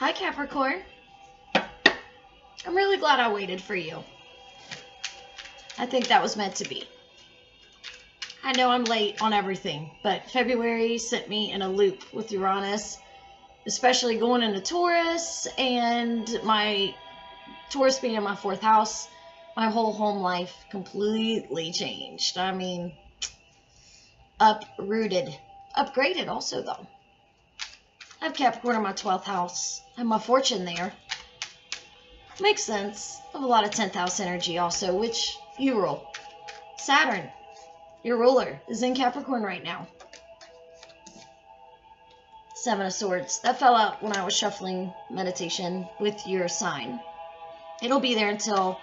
Hi, Capricorn. I'm really glad I waited for you. I think that was meant to be. I know I'm late on everything, but February sent me in a loop with Uranus, especially going into Taurus, and my Taurus being in my 4th house. My whole home life completely changed. I mean, uprooted. Upgraded also, though. I have Capricorn in my 12th house. I have my fortune there. Makes sense. I have a lot of 10th house energy also, which you rule. Saturn, your ruler, is in Capricorn right now. 7 of Swords. That fell out when I was shuffling meditation with your sign. It'll be there until...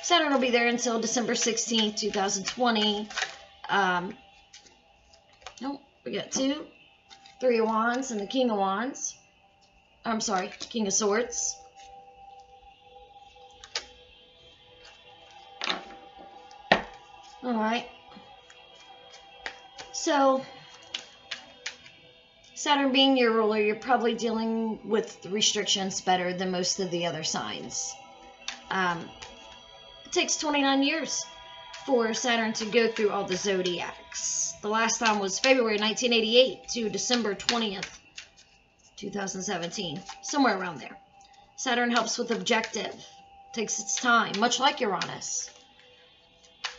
Saturn will be there until December 16th, 2020. Nope, we got 2, 3 of Wands, and the King of Wands. I'm sorry, King of Swords. Alright. So, Saturn being your ruler, you're probably dealing with restrictions better than most of the other signs. It takes 29 years for Saturn to go through all the zodiacs. The last time was February 1988 to December 20th, 2017. Somewhere around there. Saturn helps with objective. Takes its time, much like Uranus.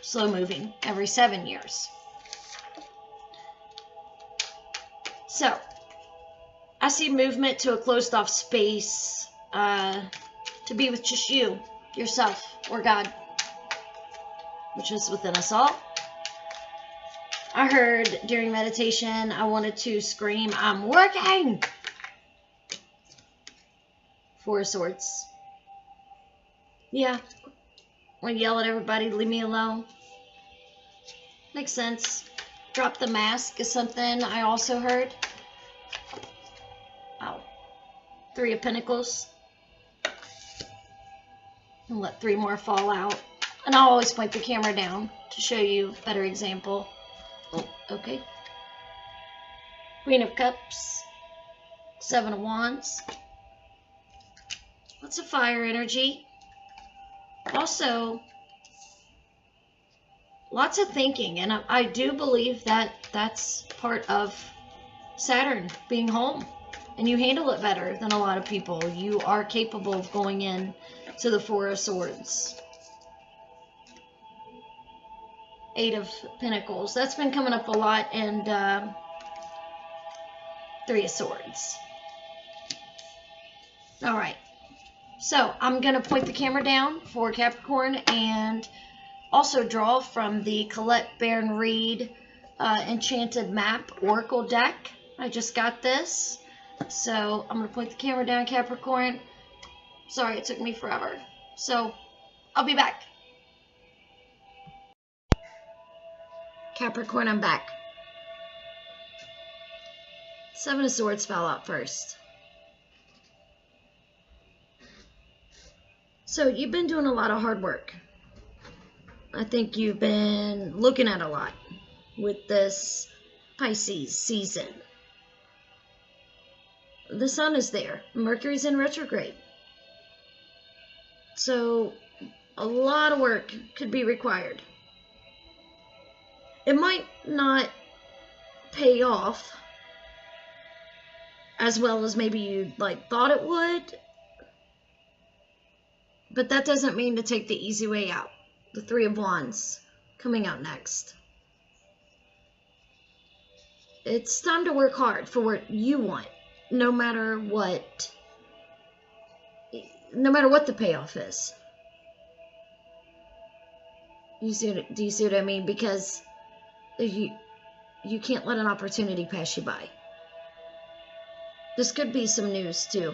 Slow moving, every 7 years. So, I see movement to a closed off space, to be with just you, yourself, or God, which is within us all. I heard during meditation, I wanted to scream, I'm working! 4 of Swords. Yeah. Want to yell at everybody, leave me alone. Makes sense. Drop the mask is something I also heard. Oh. 3 of Pentacles. And let 3 more fall out. And I'll always point the camera down to show you a better example. Oh, okay. Queen of Cups. 7 of Wands. Lots of fire energy. Also, lots of thinking. And I do believe that that's part of Saturn being home. And you handle it better than a lot of people. You are capable of going in to the 4 of Swords. 8 of Pentacles. That's been coming up a lot. And 3 of Swords. Alright. So, I'm going to point the camera down for Capricorn and also draw from the Colette Baron Reed Enchanted Map Oracle deck. I just got this. So, I'm going to point the camera down, Capricorn. Sorry, it took me forever. So, I'll be back. Capricorn, I'm back. 7 of Swords fell out first. So, you've been doing a lot of hard work. I think you've been looking at a lot with this Pisces season. The sun is there. Mercury's in retrograde. So, a lot of work could be required. It might not pay off as well as maybe you thought it would. But that doesn't mean to take the easy way out. The 3 of Wands coming out next. It's time to work hard for what you want, no matter what the payoff is. Do you see what I mean? Because you can't let an opportunity pass you by. This could be some news too,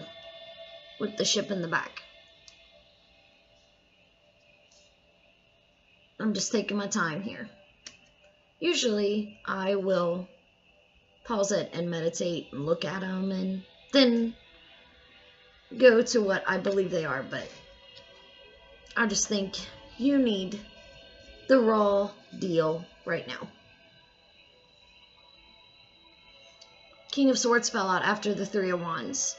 with the ship in the back. I'm just taking my time here. Usually, I will pause it and meditate and look at them and then go to what I believe they are. But I just think you need the raw deal right now. King of Swords fell out after the 3 of Wands.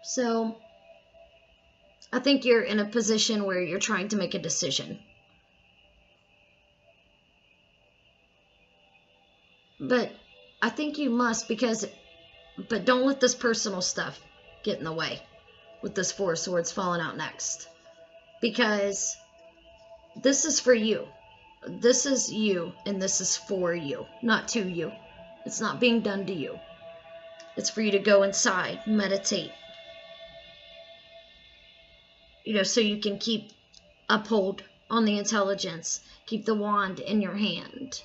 So I think you're in a position where you're trying to make a decision. But I think you must, but don't let this personal stuff get in the way with this Four of Swords falling out next. Because this is for you. This is you, and this is for you, not to you. It's not being done to you. It's for you to go inside, meditate. So you can keep uphold on the intelligence. Keep the wand in your hand.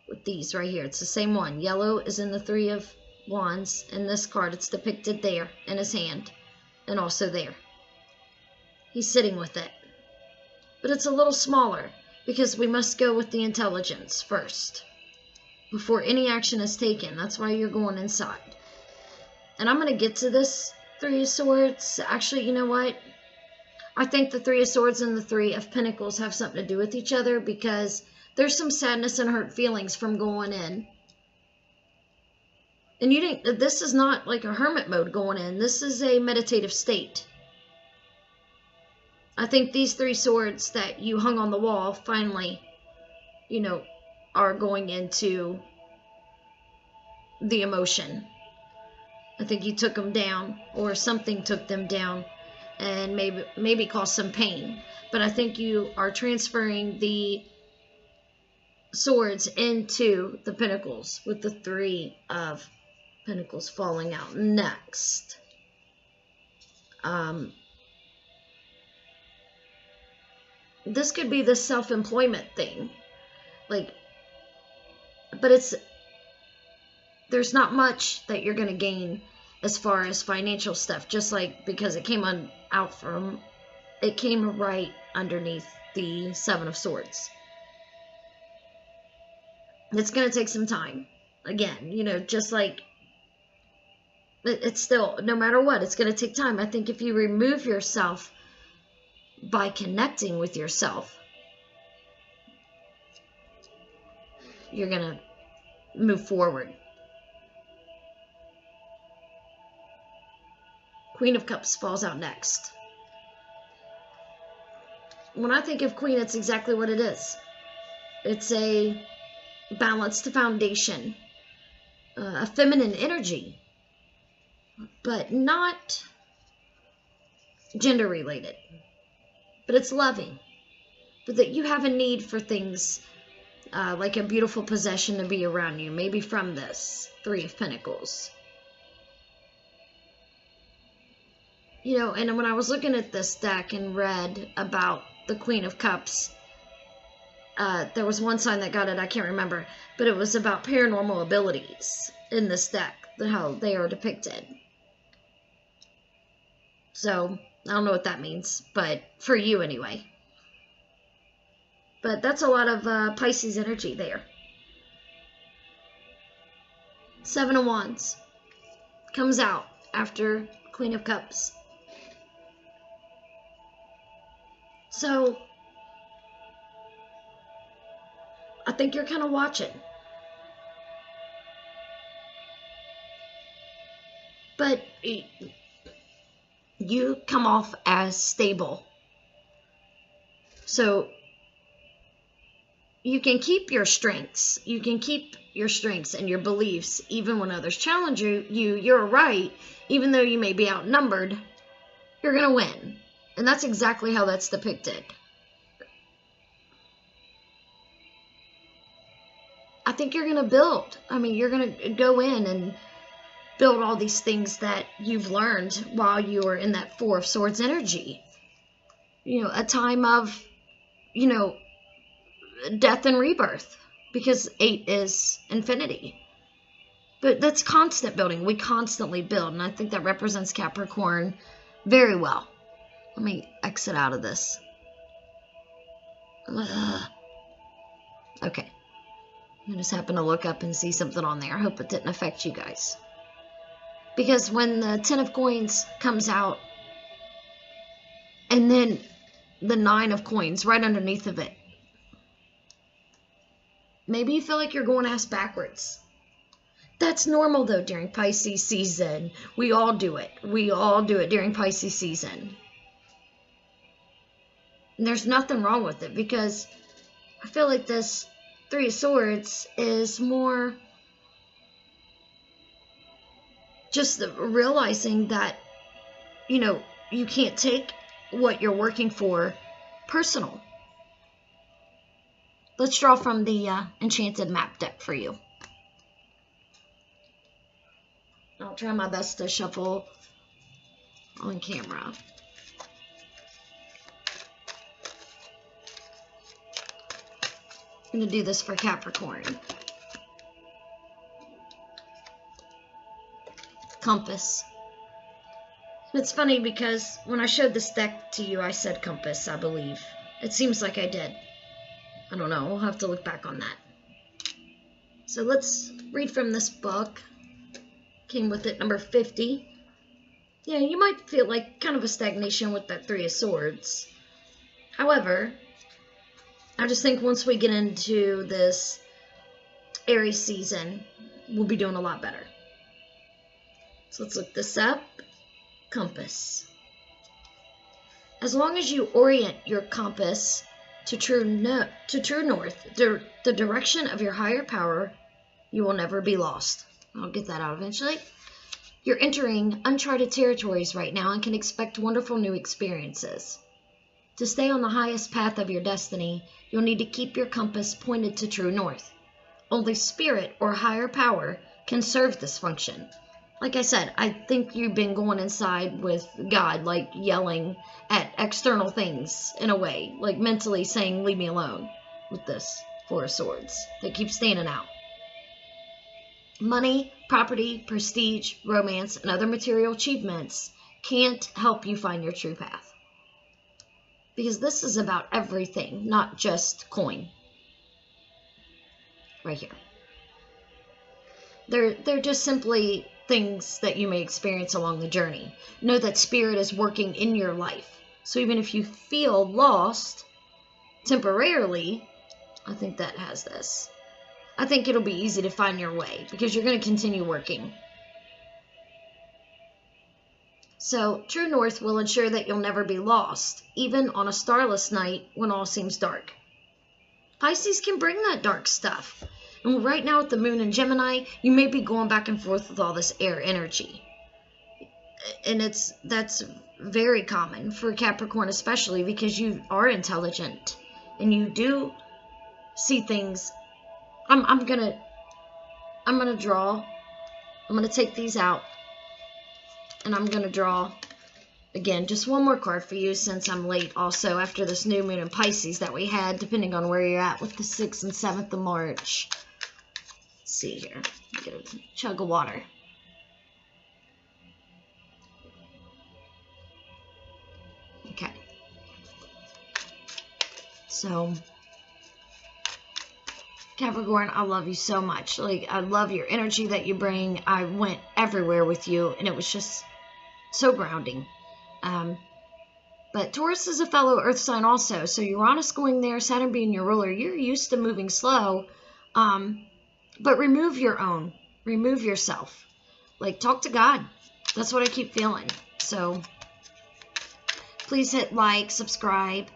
With these right here, it's the same one. Yellow is in the Three of Wands. In this card, it's depicted there in his hand, and also there. He's sitting with it. But it's a little smaller, because we must go with the intelligence first, before any action is taken. That's why you're going inside. And I'm going to get to this Three of Swords. Actually, you know what? I think the Three of Swords and the Three of Pentacles have something to do with each other, because there's some sadness and hurt feelings from going in. And this is not like a hermit mode going in. This is a meditative state. I think these three swords that you hung on the wall finally, are going into the emotion. I think you took them down, or something took them down, and maybe caused some pain. But I think you are transferring the swords into the pentacles, with the Three of Pentacles falling out next. This could be the self-employment thing, but there's not much that you're going to gain as far as financial stuff, just because it came right underneath the Seven of Swords. It's going to take some time. Again, just like it's still, no matter what, it's going to take time. I think if you remove yourself by connecting with yourself, you're going to move forward. Queen of Cups falls out next. When I think of Queen, it's exactly what it is. It's a balanced foundation, a feminine energy, but not gender related. But it's loving. But that you have a need for things like a beautiful possession to be around you, maybe from this Three of Pentacles. And when I was looking at this deck and read about the Queen of Cups, there was one sign that got it, I can't remember, but it was about paranormal abilities in this deck, how they are depicted. So, I don't know what that means, but for you anyway. But that's a lot of Pisces energy there. Seven of Wands comes out after Queen of Cups. So, I think you're kind of watching. But you come off as stable. So, you can keep your strengths. You can keep your strengths and your beliefs even when others challenge you. You're right. Even though you may be outnumbered, you're going to win. And that's exactly how that's depicted. I think you're going to build. You're going to go in and build all these things that you've learned while you were in that Four of Swords energy. A time of, death and rebirth, because 8 is infinity. But that's constant building. We constantly build, and I think that represents Capricorn very well. Let me exit out of this. Okay. I just happened to look up and see something on there. I hope it didn't affect you guys. Because when the Ten of Coins comes out, and then the Nine of Coins right underneath of it, maybe you feel like you're going ass backwards. That's normal, though, during Pisces season. We all do it. We all do it during Pisces season. And there's nothing wrong with it, because I feel like this Three of Swords is more just realizing that, you know, you can't take what you're working for personal. Let's draw from the Enchanted Map deck for you. I'll try my best to shuffle on camera. I'm going to do this for Capricorn. Compass. It's funny because when I showed this deck to you, I said compass, I believe. It seems like I did. I don't know. We'll have to look back on that. So let's read from this book. Came with it, number 50. Yeah, you might feel like kind of a stagnation with that Three of Swords. However, I just think once we get into this Aries season, we'll be doing a lot better. So let's look this up. Compass. As long as you orient your compass to true north, the direction of your higher power, you will never be lost. I'll get that out eventually. You're entering uncharted territories right now and can expect wonderful new experiences. To stay on the highest path of your destiny, you'll need to keep your compass pointed to true north. Only spirit or higher power can serve this function. Like I said, I think you've been going inside with God, like yelling at external things in a way, like mentally saying, leave me alone with this Four of Swords. They keep standing out. Money, property, prestige, romance, and other material achievements can't help you find your true path. Because this is about everything, not just coin. Right here. They're just simply things that you may experience along the journey. Know that spirit is working in your life. So even if you feel lost temporarily, I think that has this. I think it'll be easy to find your way because you're going to continue working. So, true north will ensure that you'll never be lost, even on a starless night when all seems dark. Pisces can bring that dark stuff. And right now with the moon in Gemini, you may be going back and forth with all this air energy. And that's very common for Capricorn especially because you are intelligent and you do see things. I'm gonna draw. I'm gonna take these out and I'm gonna draw again just one more card for you since I'm late also after this new moon in Pisces that we had, depending on where you're at with the 6th and 7th of March. Let's see here. Get a chug of water. Okay. So Capricorn, I love you so much. Like, I love your energy that you bring. I went everywhere with you, and it was just so grounding. But Taurus is a fellow earth sign also, so Uranus going there, Saturn being your ruler, you're used to moving slow, but remove your own. Remove yourself. Like, talk to God. That's what I keep feeling. So, please hit like, subscribe.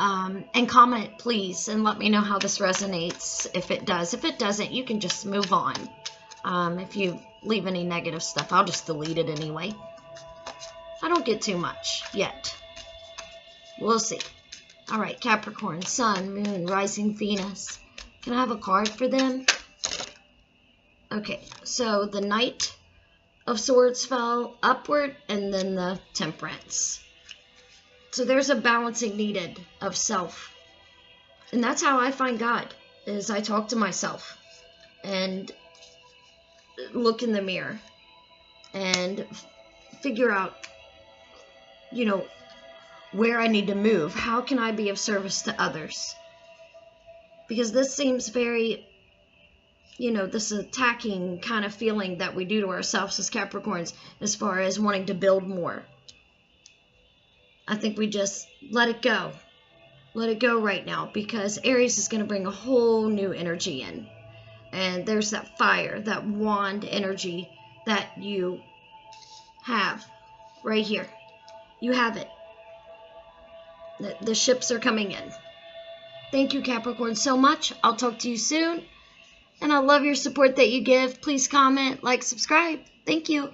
And comment, please, and let me know how this resonates, if it does. If it doesn't, you can just move on. If you leave any negative stuff, I'll just delete it anyway. I don't get too much yet. We'll see. All right, Capricorn, Sun, Moon, Rising, Venus. Can I have a card for them? Okay, so the Knight of Swords fell upward, and then the Temperance. So there's a balancing needed of self. And that's how I find God, is I talk to myself and look in the mirror and figure out, you know, where I need to move. How can I be of service to others? Because this seems very, you know, this attacking kind of feeling that we do to ourselves as Capricorns as far as wanting to build more. I think we just let it go. Let it go right now because Aries is going to bring a whole new energy in. And there's that fire, that wand energy that you have right here. You have it. The ships are coming in. Thank you, Capricorn, so much. I'll talk to you soon. And I love your support that you give. Please comment, like, subscribe. Thank you.